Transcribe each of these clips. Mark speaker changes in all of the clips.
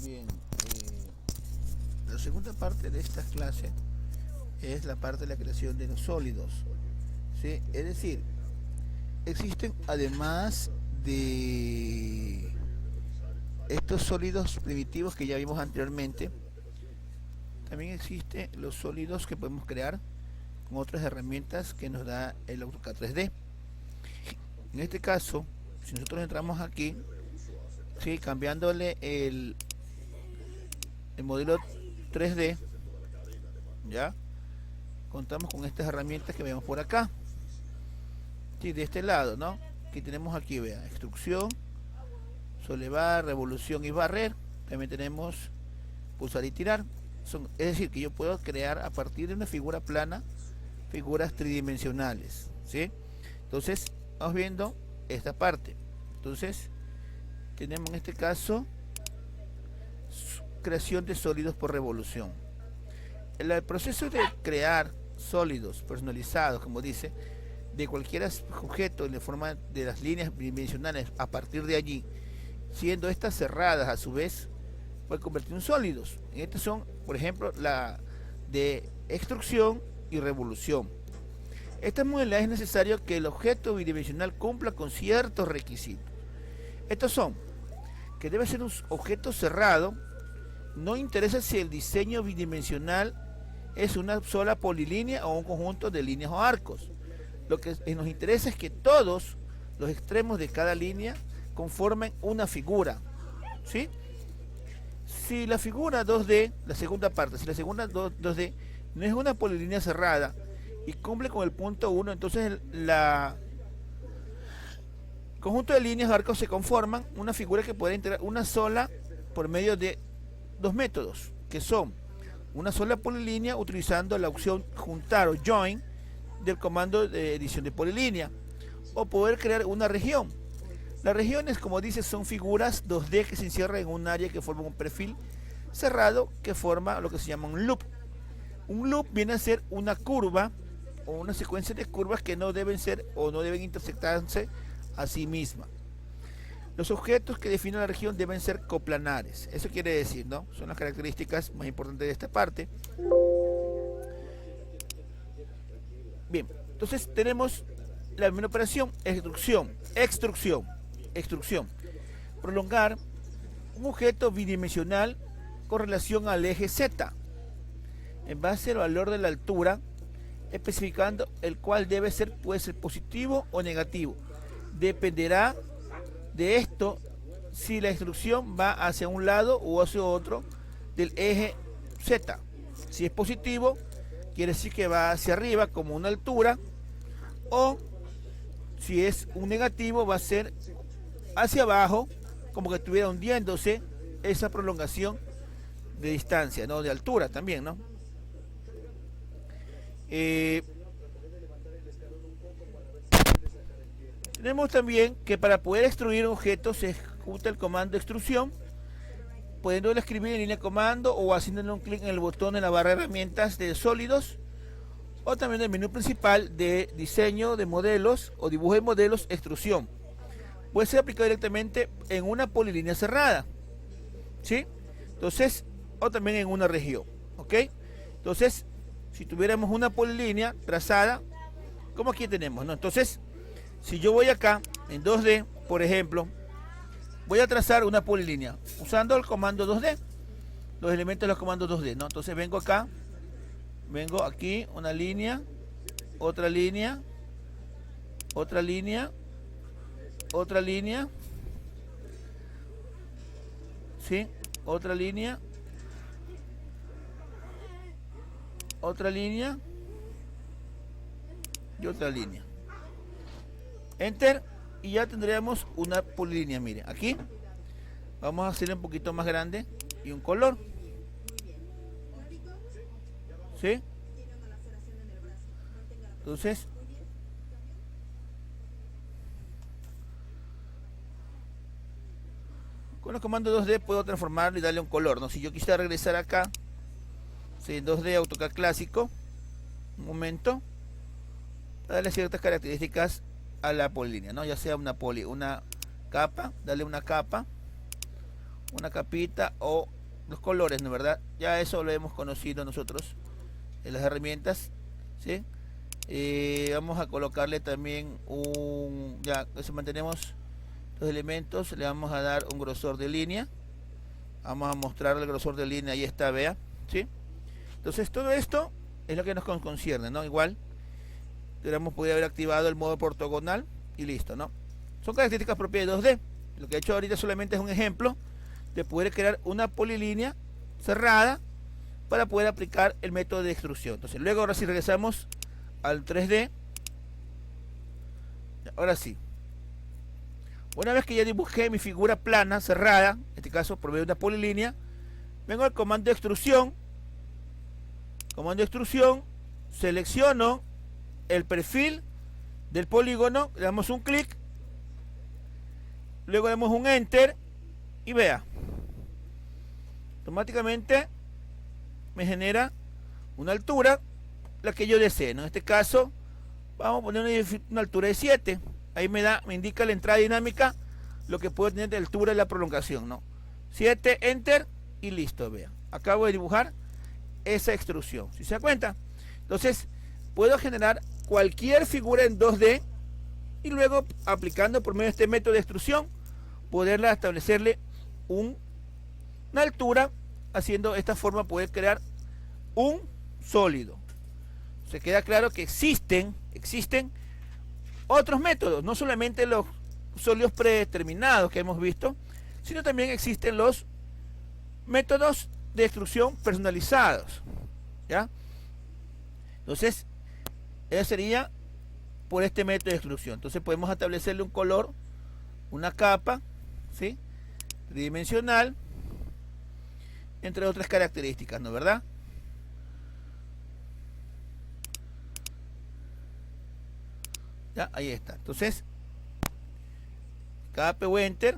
Speaker 1: Bien, la segunda parte de esta clase es la parte de la creación de los sólidos, ¿sí? Es decir, existen además de estos sólidos primitivos que ya vimos anteriormente, también existen los sólidos que podemos crear con otras herramientas que nos da el AutoCAD 3D. En este caso, si nosotros entramos aquí, ¿sí? Cambiándole el modelo 3D, ya contamos con estas herramientas que vemos por acá, ¿sí? De este lado, ¿no? Que tenemos aquí, vean, extrusión, solevar, revolución y barrer. También tenemos pulsar y tirar. Es decir, que yo puedo crear a partir de una figura plana figuras tridimensionales, ¿sí? Entonces vamos viendo esta parte. Entonces tenemos en este caso creación de sólidos por revolución. El proceso de crear sólidos personalizados, como dice, de cualquier objeto en la forma de las líneas bidimensionales, a partir de allí, siendo estas cerradas a su vez, puede convertir en sólidos. Estas son, por ejemplo, la de extrusión y revolución. Esta modalidad es necesario que el objeto bidimensional cumpla con ciertos requisitos. Estos son que debe ser un objeto cerrado. No interesa si el diseño bidimensional es una sola polilínea o un conjunto de líneas o arcos. Lo que nos interesa es que todos los extremos de cada línea conformen una figura, ¿sí? Si la figura 2D, la segunda parte, si la segunda 2D no es una polilínea cerrada y cumple con el punto 1, entonces el conjunto de líneas o arcos se conforman una figura que puede integrar una sola por medio de dos métodos, que son una sola polilínea utilizando la opción juntar o join del comando de edición de polilínea, o poder crear una región. Las regiones, como dice, son figuras 2D que se encierran en un área que forma un perfil cerrado que forma lo que se llama un loop. Un loop viene a ser una curva o una secuencia de curvas que no deben ser o no deben intersectarse a sí misma. Los objetos que definen la región deben ser coplanares. Eso quiere decir, ¿no? Son las características más importantes de esta parte. Bien, entonces tenemos la primera operación, extrusión. Prolongar un objeto bidimensional con relación al eje Z, en base al valor de la altura, especificando el cual puede ser positivo o negativo. Dependerá de esto si la extrusión va hacia un lado o hacia otro del eje Z. Si es positivo, quiere decir que va hacia arriba como una altura, o si es un negativo, va a ser hacia abajo como que estuviera hundiéndose esa prolongación de distancia, ¿no? De altura también, ¿no? Tenemos también que para poder extruir un objeto se ejecuta el comando extrusión, pudiéndolo escribir en línea de comando o haciéndole un clic en el botón en la barra de herramientas de sólidos, o también en el menú principal de diseño de modelos o dibujo de modelos, extrusión. Puede ser aplicado directamente en una polilínea cerrada, ¿sí? Entonces, o también en una región, ¿ok? Entonces, si tuviéramos una polilínea trazada, como aquí tenemos, ¿no? Entonces, si yo voy acá en 2D, por ejemplo, voy a trazar una polilínea usando el comando 2D, los elementos de los comandos 2D, ¿no? Entonces vengo acá, vengo aquí, una línea, otra línea, otra línea, otra línea, ¿sí? Otra línea, otra línea y otra línea. Enter, y ya tendríamos una polilínea. Miren, aquí vamos a hacerle un poquito más grande y un color, ¿sí? Entonces con los comandos 2D puedo transformarlo y darle un color, ¿no? Si yo quisiera regresar acá, ¿sí? 2D AutoCAD clásico, un momento, para darle ciertas características a la polilínea, ¿no? Ya sea una capa, darle una capa, una capita o los colores, ¿no verdad? Ya eso lo hemos conocido nosotros en las herramientas, ¿sí? Vamos a colocarle también ya si mantenemos los elementos, le vamos a dar un grosor de línea. Vamos a mostrarle el grosor de línea, ahí está, vea, ¿sí? Entonces todo esto es lo que nos concierne, ¿no? Igual hubiéramos podido haber activado el modo ortogonal y listo, ¿no? Son características propias de 2D. Lo que he hecho ahorita solamente es un ejemplo de poder crear una polilínea cerrada para poder aplicar el método de extrusión. Entonces luego, ahora sí regresamos al 3D. Ahora sí, una vez que ya dibujé mi figura plana cerrada, en este caso por medio de una polilínea, vengo al comando de extrusión. Comando de extrusión, selecciono el perfil del polígono, le damos un clic, luego damos un enter y vea, automáticamente me genera una altura, la que yo desee, ¿no? En este caso vamos a poner una altura de 7. Ahí me indica la entrada dinámica, lo que puedo tener de altura y la prolongación, ¿no? 7, enter y listo, vea. Acabo de dibujar esa extrusión, si se da cuenta. Entonces puedo generar cualquier figura en 2D y luego, aplicando por medio de este método de extrusión, poderla establecerle una altura. Haciendo esta forma poder crear un sólido. Se queda claro que existen otros métodos, no solamente los sólidos predeterminados que hemos visto, sino también existen los métodos de extrusión personalizados, ¿ya? Entonces, eso sería por este método de extrusión. Entonces podemos establecerle un color, una capa, ¿sí?, tridimensional, entre otras características, ¿no verdad? Ya, ahí está. Entonces, cape o enter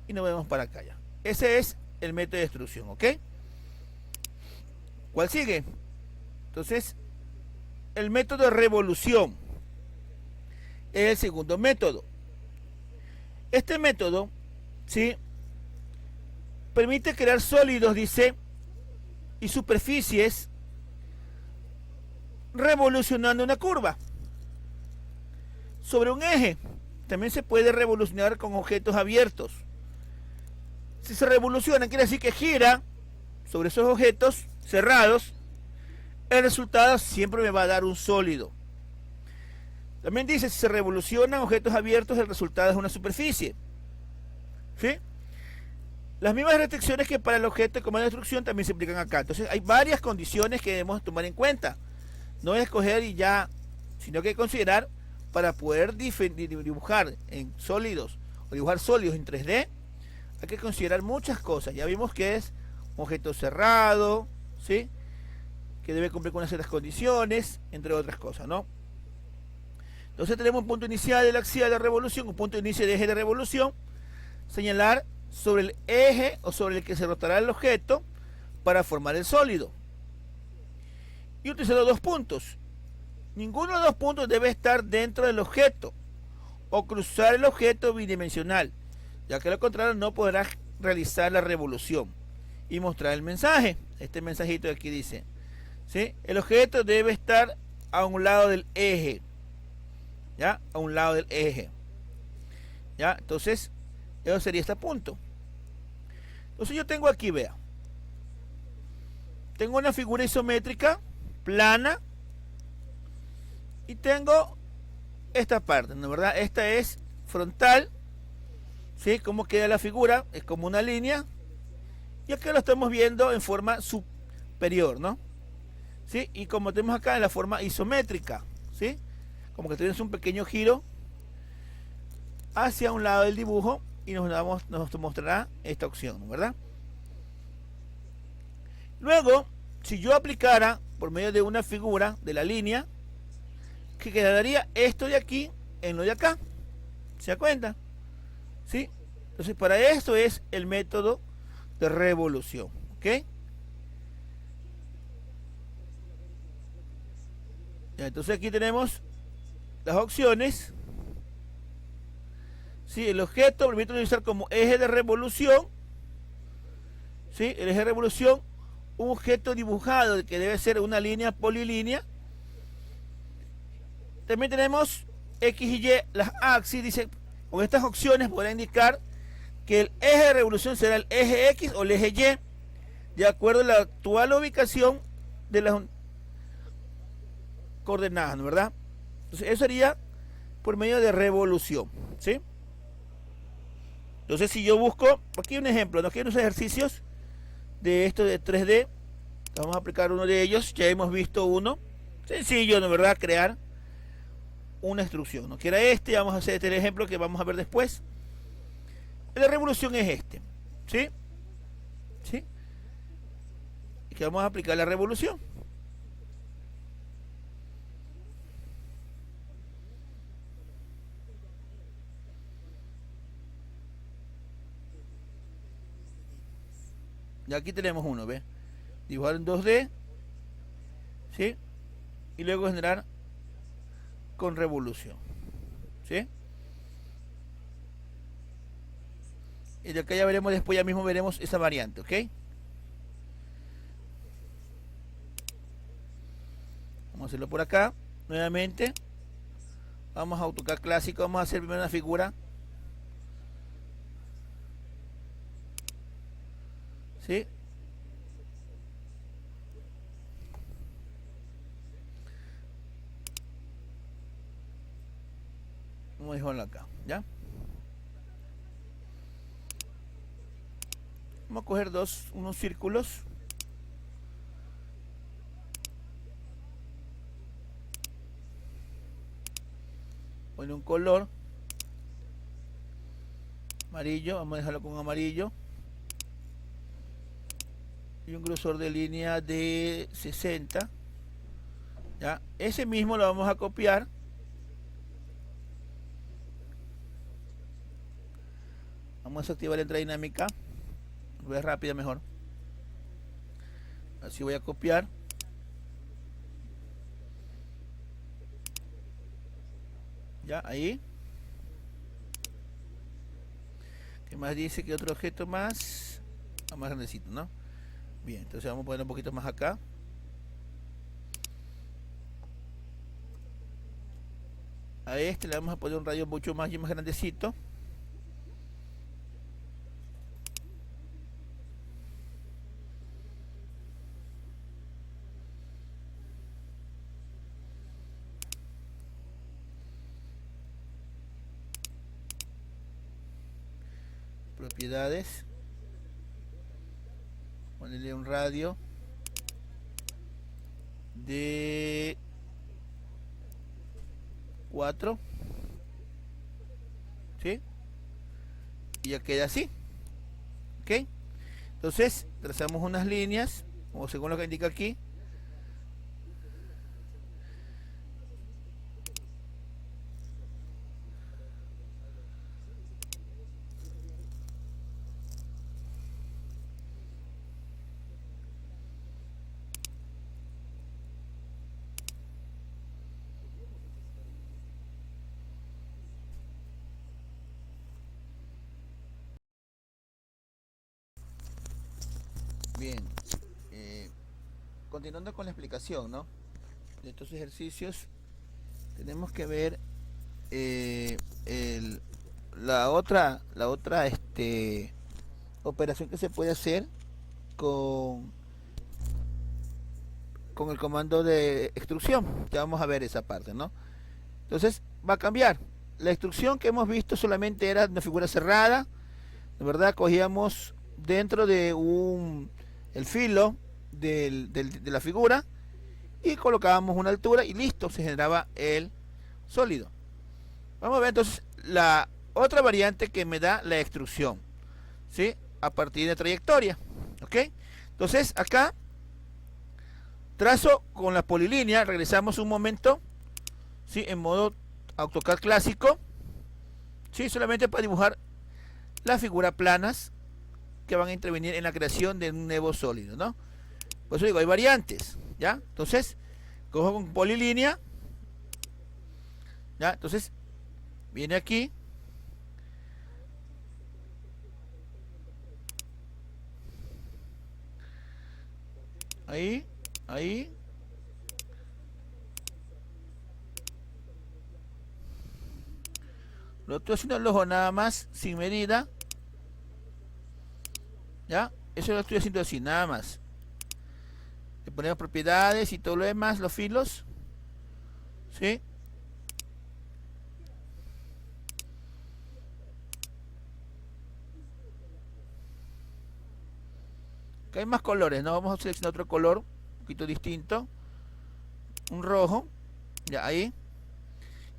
Speaker 1: y nos vemos para acá ya. Ese es el método de extrusión, ¿ok? ¿Cuál sigue? Entonces, el método de revolución es el segundo método. Este método, ¿sí?, permite crear sólidos, dice, y superficies revolucionando una curva sobre un eje. También se puede revolucionar con objetos abiertos. Si se revoluciona, quiere decir que gira sobre esos objetos cerrados. El resultado siempre me va a dar un sólido. También dice, si se revolucionan objetos abiertos, el resultado es una superficie, ¿sí? Las mismas restricciones que para el objeto de comando de extrusión también se aplican acá. Entonces hay varias condiciones que debemos tomar en cuenta. No es escoger y ya, sino que considerar para poder dibujar en sólidos o dibujar sólidos en 3D. Hay que considerar muchas cosas. Ya vimos que es un objeto cerrado, ¿sí?, que debe cumplir con ciertas condiciones, entre otras cosas, ¿no? Entonces tenemos un punto inicial de la axial de revolución, un punto de inicio de eje de revolución. Señalar sobre el eje o sobre el que se rotará el objeto para formar el sólido. Y utilizar los 2 puntos. Ninguno de los 2 puntos debe estar dentro del objeto o cruzar el objeto bidimensional, ya que lo contrario no podrás realizar la revolución y mostrar el mensaje. Este mensajito de aquí dice, ¿sí?, el objeto debe estar a un lado del eje, ¿ya? A un lado del eje, ¿ya? Entonces, eso sería este punto. Entonces yo tengo aquí, vea, tengo una figura isométrica plana y tengo esta parte, ¿no verdad? Esta es frontal, ¿sí? Cómo queda la figura, es como una línea, y acá lo estamos viendo en forma superior, ¿no? ¿Sí? Y como tenemos acá en la forma isométrica, ¿sí?, como que tenemos un pequeño giro hacia un lado del dibujo y nos mostrará esta opción, ¿verdad? Luego, si yo aplicara por medio de una figura de la línea, que quedaría esto de aquí en lo de acá, ¿se da cuenta? ¿Sí? Entonces para esto es el método de revolución, ¿ok? Ya, entonces aquí tenemos las opciones. Sí, el objeto permite utilizar como eje de revolución, ¿sí? El eje de revolución, un objeto dibujado que debe ser una línea polilínea. También tenemos X y Y, las axis, dice, con estas opciones podrá indicar que el eje de revolución será el eje X o el eje Y, de acuerdo a la actual ubicación de las coordenadas, ¿no? ¿Verdad? Entonces eso sería por medio de revolución, ¿sí? Entonces si yo busco, aquí un ejemplo, ¿no? Aquí hay unos ejercicios de esto de 3D, vamos a aplicar uno de ellos, ya hemos visto uno, sencillo, ¿no? ¿Verdad? Crear una instrucción, ¿no? Que era este, vamos a hacer este ejemplo que vamos a ver después. La revolución es este, ¿sí? ¿Sí? Y que vamos a aplicar la revolución. Y aquí tenemos uno, ¿ve? Dibujar en 2D, ¿sí? Y luego generar con revolución, ¿sí? Y de acá ya veremos después, ya mismo veremos esa variante, ¿ok? Vamos a hacerlo por acá, nuevamente. Vamos a AutoCAD clásico, vamos a hacer primero una figura, ¿sí? Vamos a dejarlo acá, ¿ya? Vamos a coger unos círculos. Pone un color amarillo, vamos a dejarlo con amarillo. Y un grosor de línea de 60. ¿Ya? Ese mismo lo vamos a copiar. Vamos a activar la entrada dinámica. Voy a rápida mejor. Así voy a copiar. Ya, ahí. ¿Qué más dice? ¿Qué otro objeto más? Más grandecito, ¿no? Bien, entonces vamos a poner un poquito más acá. A este le vamos a poner un radio mucho más grandecito. Propiedades, ponerle un radio de 4, ¿sí? Y ya queda así, ¿ok? Entonces trazamos unas líneas, o según lo que indica aquí. Bien, continuando con la explicación, ¿no? De estos ejercicios, tenemos que ver la otra operación que se puede hacer con el comando de extrusión. Ya vamos a ver esa parte, ¿no? Entonces va a cambiar. La instrucción que hemos visto solamente era una figura cerrada, de verdad. Cogíamos dentro de el filo de la figura y colocábamos una altura y listo, se generaba el sólido. Vamos a ver entonces la otra variante que me da la extrusión, ¿sí? A partir de trayectoria, ¿ok? Entonces acá trazo con la polilínea, regresamos un momento, ¿sí? En modo AutoCAD clásico, ¿sí? Solamente para dibujar las figuras planas que van a intervenir en la creación de un nuevo sólido, ¿no? Por eso digo, hay variantes, ¿ya? Entonces, cojo con polilínea, ¿ya? Entonces, viene aquí, ahí, ahí. Lo estoy haciendo el ojo nada más, sin medida. ¿Ya? Eso lo estoy haciendo así, nada más. Le ponemos propiedades y todo lo demás, los filos. ¿Sí? Acá hay más colores, ¿no? Vamos a seleccionar otro color, un poquito distinto. Un rojo. Ya, ahí.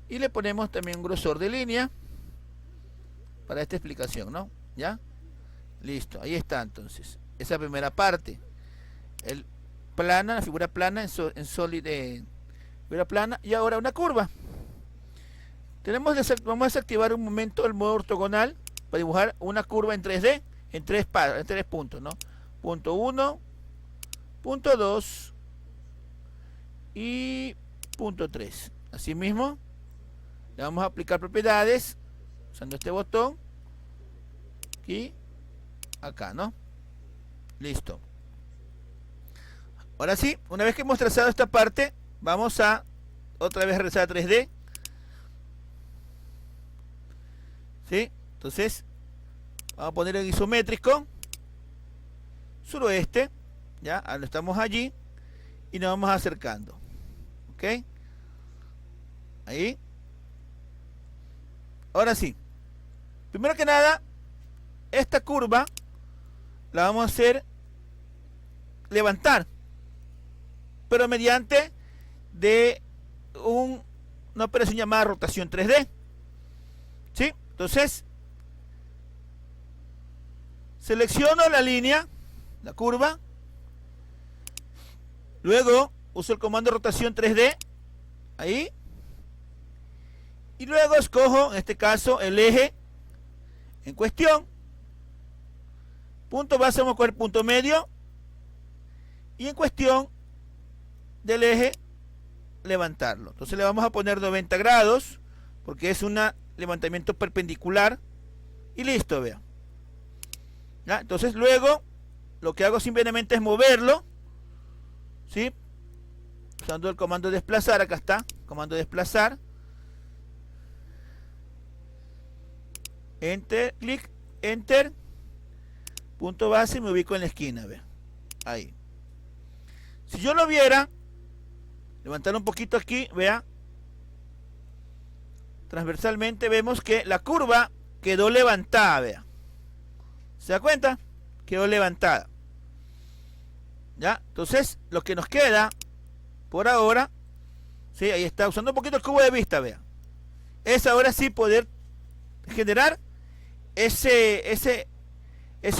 Speaker 1: Y le ponemos también un grosor de línea para esta explicación, ¿no? ¿Ya? Listo, ahí está entonces. Esa primera parte. El plana, la figura plana en figura plana. Y ahora una curva. Vamos a desactivar un momento el modo ortogonal para dibujar una curva en 3D en tres puntos, ¿no? Punto 1, punto 2 y punto 3. Asimismo, le vamos a aplicar propiedades usando este botón aquí, acá, ¿no? Listo. Ahora sí, una vez que hemos trazado esta parte, vamos a otra vez regresar a 3D. ¿Sí? Entonces, vamos a poner en isométrico suroeste, ya, ahora estamos allí y nos vamos acercando. ¿Ok? Ahí. Ahora sí, primero que nada, esta curva la vamos a hacer levantar, pero mediante de una operación llamada rotación 3D. ¿Sí? Entonces, selecciono la línea, la curva, luego uso el comando rotación 3D, ahí, y luego escojo, en este caso, el eje en cuestión. Punto base, vamos a coger punto medio, y en cuestión del eje, levantarlo. Entonces le vamos a poner 90 grados, porque es un levantamiento perpendicular, y listo, vean. ¿Ya? Entonces luego, lo que hago simplemente es moverlo, ¿sí? Usando el comando desplazar, acá está, comando desplazar. Enter, clic, enter, punto base, y me ubico en la esquina, vean. Ahí. Si yo lo viera, levantar un poquito aquí, vea, transversalmente vemos que la curva quedó levantada, vea. ¿Se da cuenta? Quedó levantada. ¿Ya? Entonces, lo que nos queda por ahora, ¿sí? Ahí está, usando un poquito el cubo de vista, vea. Es ahora sí poder generar ese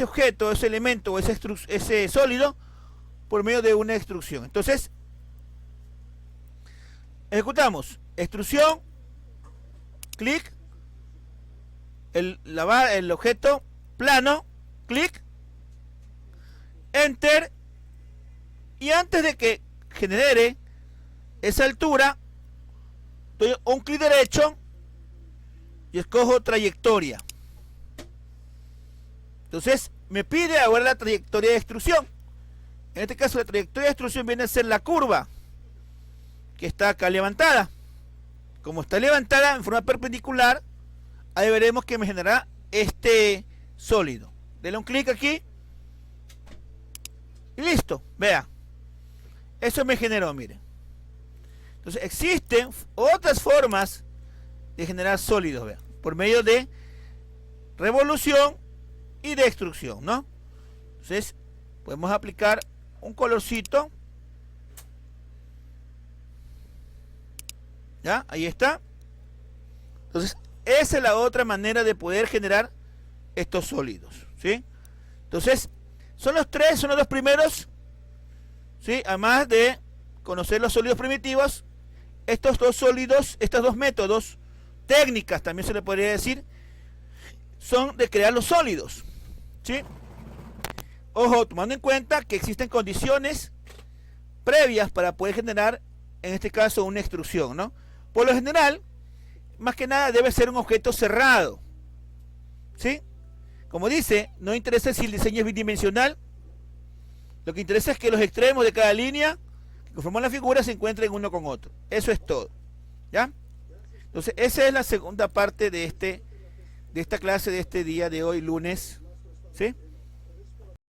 Speaker 1: objeto, ese elemento o ese sólido por medio de una extrusión. Entonces, ejecutamos extrusión, clic, el objeto plano, clic, enter, y antes de que genere esa altura, doy un clic derecho y escojo trayectoria. Entonces me pide ahora la trayectoria de extrusión. En este caso la trayectoria de extrusión viene a ser la curva que está acá levantada. Como está levantada en forma perpendicular, ahí veremos que me generará este sólido. Denle un clic aquí y listo, vea, eso me generó, miren. Entonces existen otras formas de generar sólidos, vea, por medio de revolución y de extrusión, ¿no? Entonces podemos aplicar un colorcito, ya, ahí está. Entonces esa es la otra manera de poder generar estos sólidos, ¿sí? Entonces son los dos primeros, ¿sí? Además de conocer los sólidos primitivos, estos dos sólidos, estos dos métodos, técnicas también se le podría decir, son de crear los sólidos, ¿sí? Ojo, tomando en cuenta que existen condiciones previas para poder generar, en este caso, una extrusión, ¿no? Por lo general, más que nada debe ser un objeto cerrado, ¿sí? Como dice, no interesa si el diseño es bidimensional, Lo que interesa es que los extremos de cada línea que conforman la figura se encuentren uno con otro. Eso es todo. ¿Ya? Entonces, esa es la segunda parte de esta clase de este día de hoy, lunes. ¿Sí?